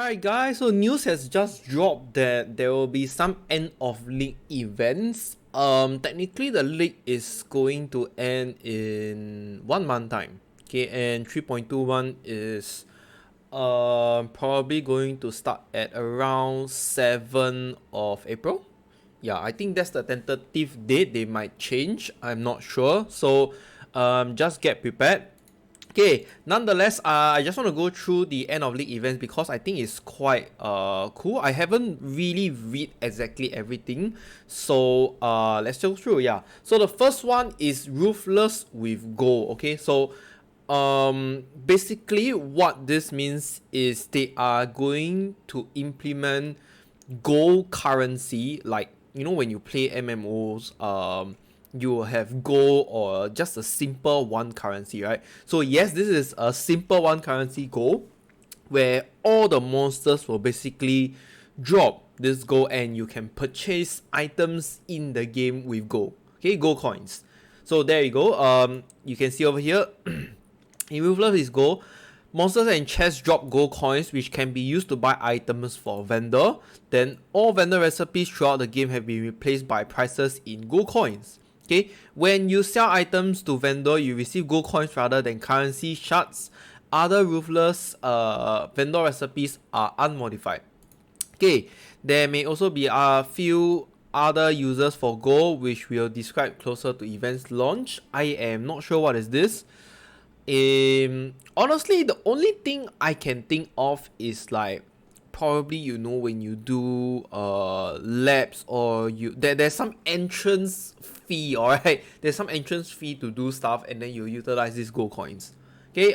Alright guys, so news has just dropped that there will be some end of league events. Technically the league is going to end in 1 month time. Okay, and 3.21 is probably going to start at around 7th of April. Yeah, I think that's the tentative date. They might change, I'm not sure. So just get prepared. Okay, nonetheless, I just want to go through the end of league events because I think it's quite cool. I haven't really read exactly everything, so let's go through. Yeah, so the first one is Ruthless with Gold. Okay, so basically what this means is they are going to implement gold currency, like when you play MMOs, you will have gold or just a simple one currency, right? So yes, this is a simple one currency gold where all the monsters will basically drop this gold and you can purchase items in the game with gold. Okay, gold coins. So there you go. You can see over here in Ruthless is gold. Monsters and chests drop gold coins which can be used to buy items for vendor. Then all vendor recipes throughout the game have been replaced by prices in gold coins. Okay, when you sell items to vendor, you receive gold coins rather than currency shards. Other Ruthless vendor recipes are unmodified. Okay, there may also be a few other users for gold which we'll describe closer to events launch. I am not sure what is this. Honestly, the only thing I can think of is like probably when you do labs or there's some entrance fee, alright? There's some entrance fee to do stuff and then you utilize these gold coins. Okay,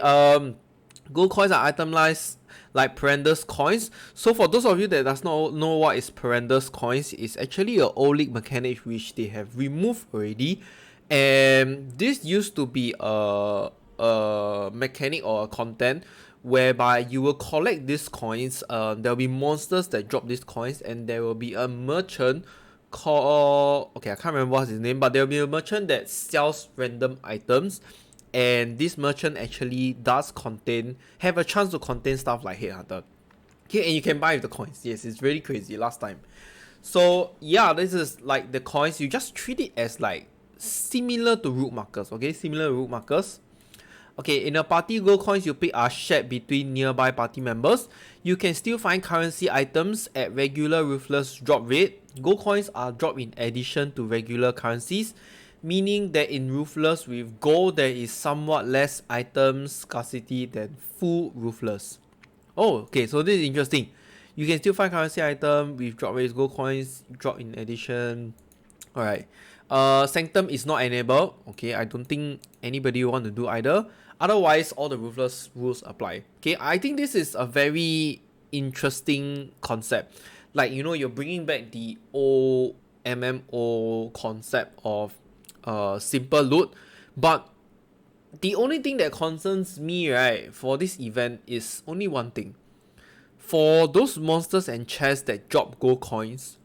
gold coins are itemized like Perendus coins. So for those of you that does not know what is Perendus coins, it's actually a old league mechanic which they have removed already. And this used to be a mechanic or a content whereby you will collect these coins. There'll be monsters that drop these coins and there will be a merchant called, okay, I can't remember what's his name, but there'll be a merchant that sells random items, and this merchant actually does have a chance to contain stuff like Headhunter. Okay, and you can buy with the coins. Yes, it's really crazy last time. So yeah, this is like the coins, you just treat it as like similar to root markers. Okay, similar to root markers. Okay, in a party, gold coins you pick are shared between nearby party members. You can still find currency items at regular Ruthless drop rate. Gold coins are dropped in addition to regular currencies, meaning that in Ruthless with gold there is somewhat less item scarcity than full Ruthless. Oh, okay, so this is interesting. You can still find currency item with drop rates, gold coins drop in addition. Alright. Sanctum is not enabled. Okay, I don't think anybody want to do either. Otherwise, all the Ruthless rules apply. Okay, I think this is a very interesting concept. Like, you're bringing back the old MMO concept of simple loot. But the only thing that concerns me, right, for this event is only one thing. For those monsters and chests that drop gold coins,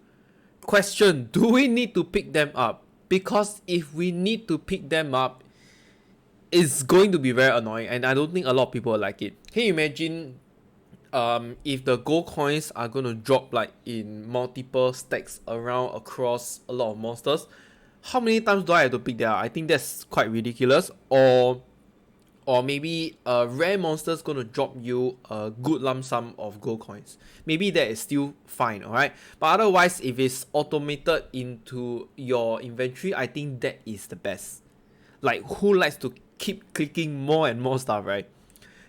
question, do we need to pick them up? Because if we need to pick them up, it's going to be very annoying and I don't think a lot of people like it. Can you imagine if the gold coins are going to drop like in multiple stacks across a lot of monsters? How many times do I have to pick them up? I think that's quite ridiculous. Or maybe a rare monster is going to drop you a good lump sum of gold coins. Maybe that is still fine, alright? But otherwise, if it's automated into your inventory, I think that is the best. Like, who likes to keep clicking more and more stuff, right?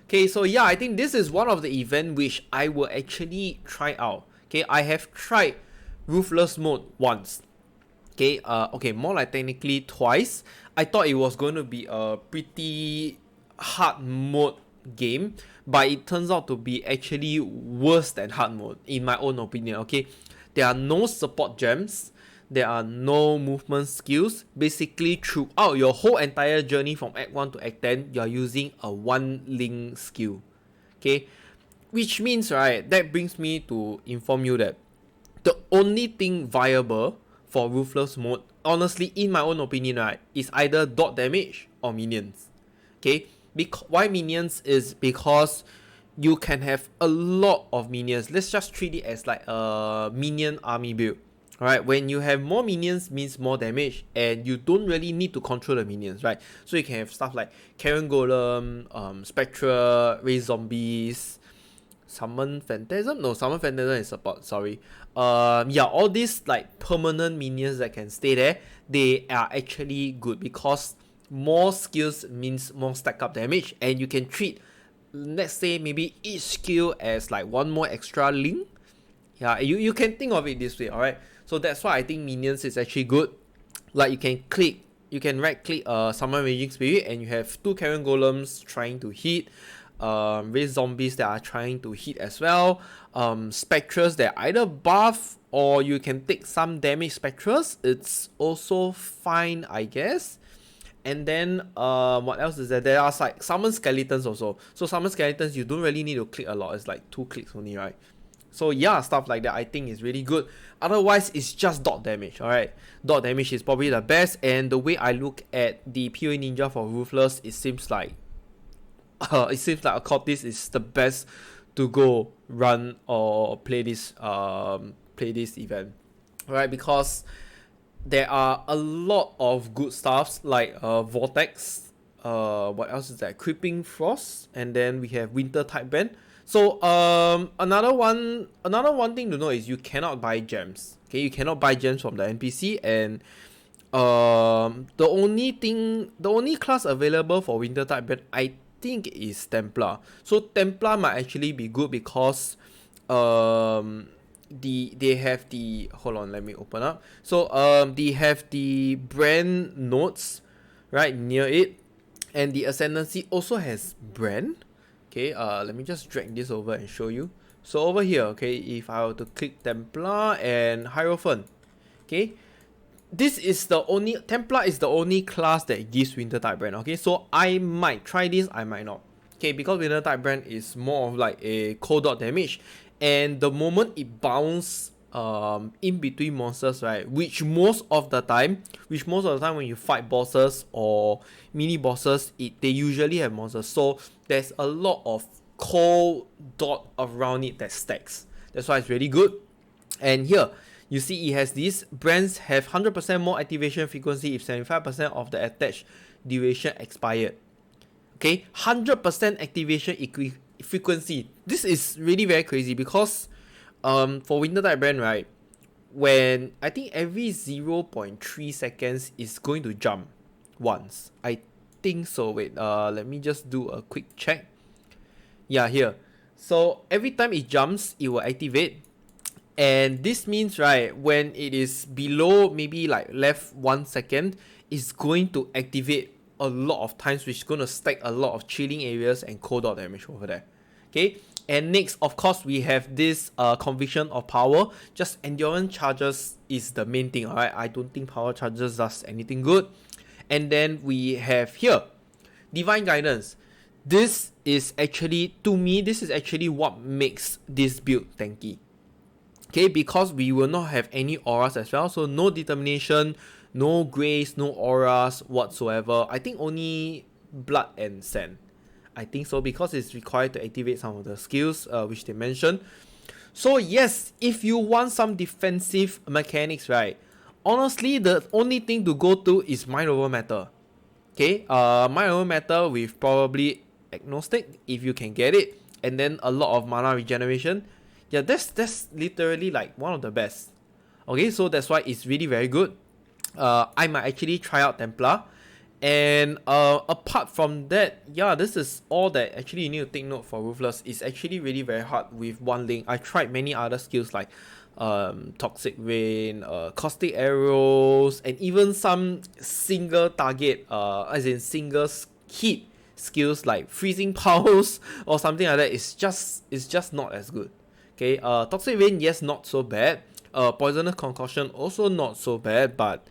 Okay, so yeah, I think this is one of the event which I will actually try out. Okay, I have tried Ruthless mode once. Okay, more like technically twice. I thought it was going to be a pretty hard mode game, but it turns out to be actually worse than hard mode in my own opinion. Okay, there are no support gems, there are no movement skills. Basically throughout your whole entire journey from Act 1 to Act 10, you are using a one link skill. Okay, which means, right, that brings me to inform you that the only thing viable for Ruthless mode, honestly, in my own opinion, right, is either dot damage or minions. Okay, why minions is because you can have a lot of minions. Let's just treat it as like a minion army build. Alright, when you have more minions means more damage, and you don't really need to control the minions, right? So you can have stuff like Karen Golem, Spectra, Raise Zombies, Summon Phantasm? No, Summon Phantasm is support, sorry. Yeah, all these like permanent minions that can stay there, they are actually good because more skills means more stack up damage, and you can treat, let's say, maybe each skill as like one more extra link. Yeah, you can think of it this way, alright? So that's why I think minions is actually good. Like you can right click Summon Raging Spirit, and you have 2 Karen Golems trying to hit, Raise Zombies that are trying to hit as well, Spectres that either buff or you can take some damage Spectres. It's also fine, I guess. And then what else is there? There are like Summon Skeletons also. So Summon Skeletons, you don't really need to click a lot. It's like 2 clicks only, right? So yeah, stuff like that I think is really good. Otherwise, it's just dot damage, alright? Dot damage is probably the best, and the way I look at the POE Ninja for Ruthless, it seems like a Cortis is the best to go run or play this event. Alright, because there are a lot of good stuffs like Vortex, what else is that? Creeping Frost, and then we have Winter type band. So another one thing to know is you cannot buy gems. Okay, you cannot buy gems from the NPC, and the only class available for Winter type band I think is Templar. So Templar might actually be good because they have the, hold on, let me open up. So they have the brand notes right near it, and the Ascendancy also has brand. Okay, let me just drag this over and show you. So over here, okay, if I were to click Templar and Hierophant, okay, this is the only, Templar is the only class that gives Winter type brand. Okay, so I might try this, I might not. Okay, because Winter type brand is more of like a cold dot damage, and the moment it bounces in between monsters, right, which most of the time when you fight bosses or mini bosses, they usually have monsters, so there's a lot of cold dot around it that stacks. That's why it's really good. And here you see it has these brands have 100% more activation frequency if 75% of the attached duration expired. Okay, 100% activation frequency. This is really very crazy because for Winter type brand, right, when I think every 0.3 seconds is going to jump once. I think so. Wait, let me just do a quick check. Yeah, here. So every time it jumps, it will activate. And this means, right, when it is below maybe like left 1 second, it's going to activate a lot of times, which is going to stack a lot of chilling areas and cold dot damage over there. Okay, and next, of course, we have this Conviction of Power. Just endurance charges is the main thing, alright? I don't think power charges does anything good. And then we have here Divine Guidance. This is actually, to me, this is actually what makes this build tanky. Okay, because we will not have any auras as well, so no determination, no grace, no auras whatsoever. I think only blood and sand. I think so, because it's required to activate some of the skills which they mentioned. So yes, if you want some defensive mechanics, right, honestly the only thing to go to is Mind Over Matter. Okay, Mind Over Matter with probably Agnostic if you can get it, and then a lot of mana regeneration. Yeah, that's literally like one of the best. Okay, so that's why it's really very good. I might actually try out Templar. And apart from that, yeah, this is all that actually you need to take note for Ruthless. It's actually really very hard with one link. I tried many other skills like Toxic Rain, Caustic Arrows, and even some single target, as in single hit skills like Freezing Pulse or something like that. It's just not as good. Okay, Toxic Rain, yes, not so bad. Poisonous Concoction, also not so bad, but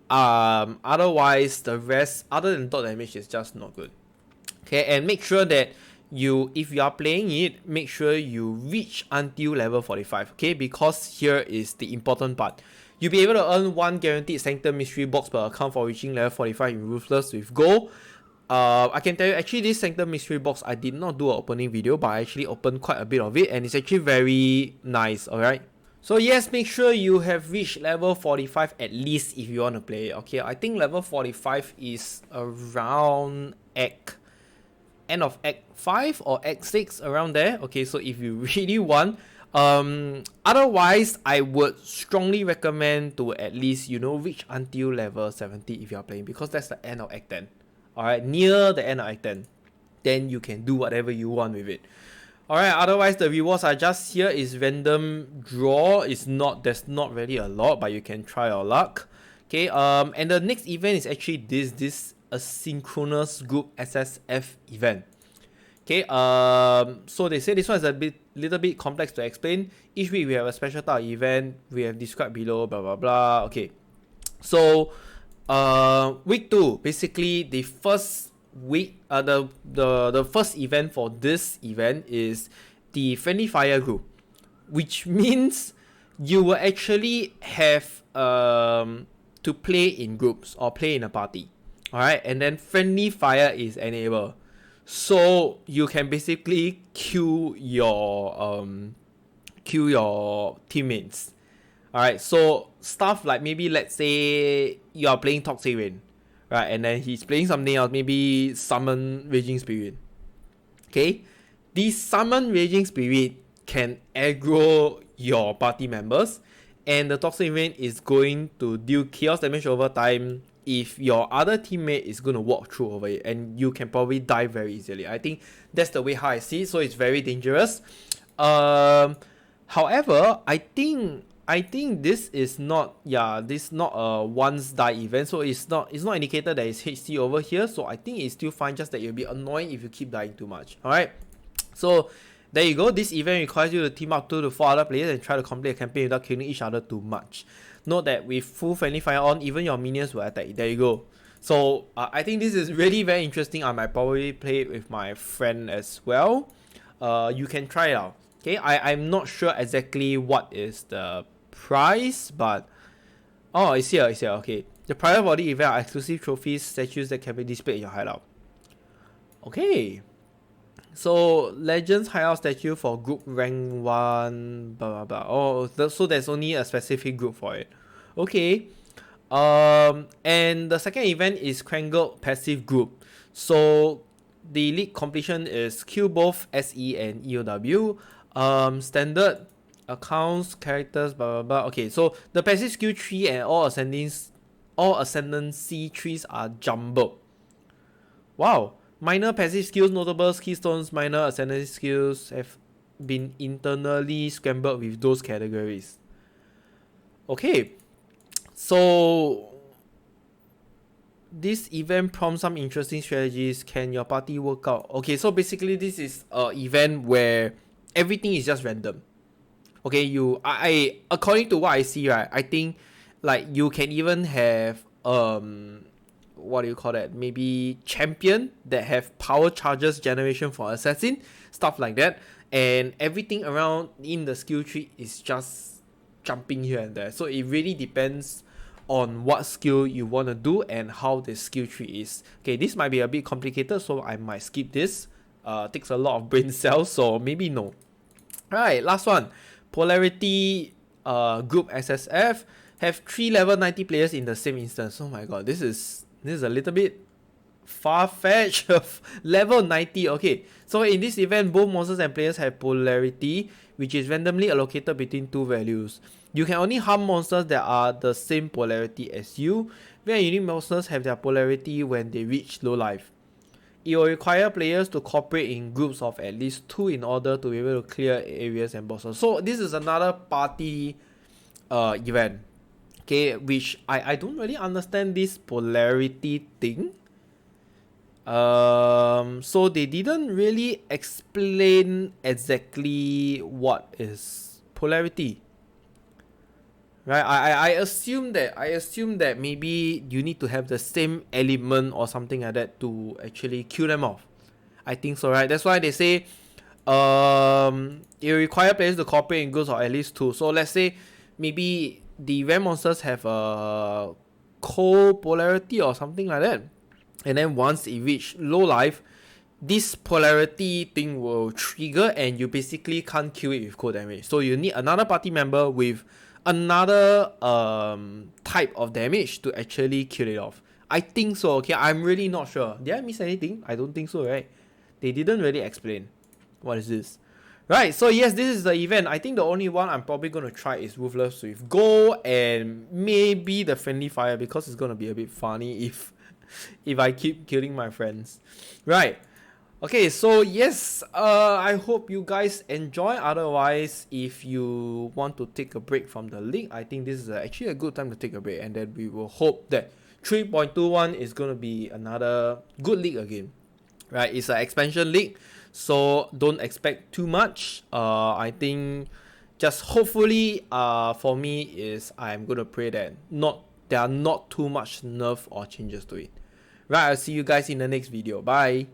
otherwise the rest, other than dot damage, is just not good. Okay, and make sure that if you are playing it, make sure you reach until level 45. Okay, because here is the important part. You'll be able to earn 1 guaranteed Sanctum Mystery Box per account for reaching level 45 in Ruthless with gold. I can tell you actually this Sanctum Mystery Box I did not do an opening video, but I actually opened quite a bit of it and it's actually very nice, alright? So yes, make sure you have reached level 45 at least if you want to play it. Okay, I think level 45 is around end of Act 5 or Act 6, around there. Okay, so if you really want, otherwise I would strongly recommend to at least, you know, reach until level 70 if you are playing, because that's the end of Act 10. Alright, near the end of Act 10. Then you can do whatever you want with it. Alright, otherwise the rewards are just here. Is random draw. There's not really a lot, but you can try your luck. Okay, and the next event is actually this asynchronous group SSF event. Okay, so they say this one is a little bit complex to explain. Each week we have a special type of event. We have described below, blah blah blah. Okay, so week 2, basically the first week, the first event for this event is the friendly fire group, which means you will actually have to play in groups or play in a party. Alright, and then friendly fire is enabled, so you can basically kill your teammates. Alright, so stuff like maybe let's say you are playing Toxic Rain, right, and then he's playing something else, maybe Summon Raging Spirit. Okay, this Summon Raging Spirit can aggro your party members, and the Toxic Rain is going to deal chaos damage over time if your other teammate is going to walk through over it, and you can probably die very easily. I think that's the way how I see it, so it's very dangerous. However, I think this is not a once die event, so it's not indicated that it's HC over here, so I think it's still fine, just that it'll be annoying if you keep dying too much. Alright, so there you go. This event requires you to team up 2 to 4 other players and try to complete a campaign without killing each other too much. Note that with full friendly fire on, even your minions will attack. There you go. So I think this is really very interesting. I might probably play it with my friend as well. You can try it out. Okay, I'm not sure exactly what is the price, but oh, it's here. Okay, the prior for the event are exclusive trophies, statues that can be displayed in your hideout. Okay, so Legends hideout statue for group rank 1, blah blah blah. Oh, so there's only a specific group for it. Okay, and the second event is Krangle passive group. So the elite completion is kill both SE and EOW. Standard accounts, characters, blah blah blah. Okay, so the passive skill tree and all ascendancy trees are jumbled. Wow. Minor passive skills, notables, keystones, minor ascendancy skills have been internally scrambled with those categories. Okay, so this event prompts some interesting strategies. Can your party work out? Okay, so basically this is an event where everything is just random. Okay, I according to what I see, right, I think like you can even have what do you call that? Maybe champion that have power charges generation for assassin, stuff like that, and everything around in the skill tree is just jumping here and there. So it really depends on what skill you want to do and how the skill tree is. Okay, this might be a bit complicated, so I might skip this. Takes a lot of brain cells, so maybe no. Alright, last one. Polarity group SSF have 3 level 90 players in the same instance. Oh my god, this is a little bit far-fetched of level 90. Okay, so in this event, both monsters and players have polarity, which is randomly allocated between 2 values. You can only harm monsters that are the same polarity as you, where unique monsters have their polarity when they reach low life. It will require players to cooperate in groups of at least 2 in order to be able to clear areas and bosses. So this is another party event. Okay, which I don't really understand this polarity thing. So they didn't really explain exactly what is polarity. Right, I assume that maybe you need to have the same element or something like that to actually kill them off. I think so, right? That's why they say it requires players to cooperate in groups of at least 2. So let's say maybe the event monsters have a cold polarity or something like that. and then once it reach low life, this polarity thing will trigger and you basically can't kill it with cold damage. So you need another party member with another type of damage to actually kill it off. I think so, okay? I'm really not sure. Did I miss anything? I don't think so, right? They didn't really explain. What is this? Right, so yes, this is the event. I think the only one I'm probably going to try is Ruthless with Gold and maybe the Friendly Fire, because it's going to be a bit funny if I keep killing my friends. Right. Okay, so yes, I hope you guys enjoy. Otherwise, if you want to take a break from the league, I think this is actually a good time to take a break, and then we will hope that 3.21 is going to be another good league again. Right, it's an expansion league, so don't expect too much. I think just hopefully for me is I'm gonna pray that there are not too much nerf or changes to it. Right, I'll see you guys in the next video. Bye.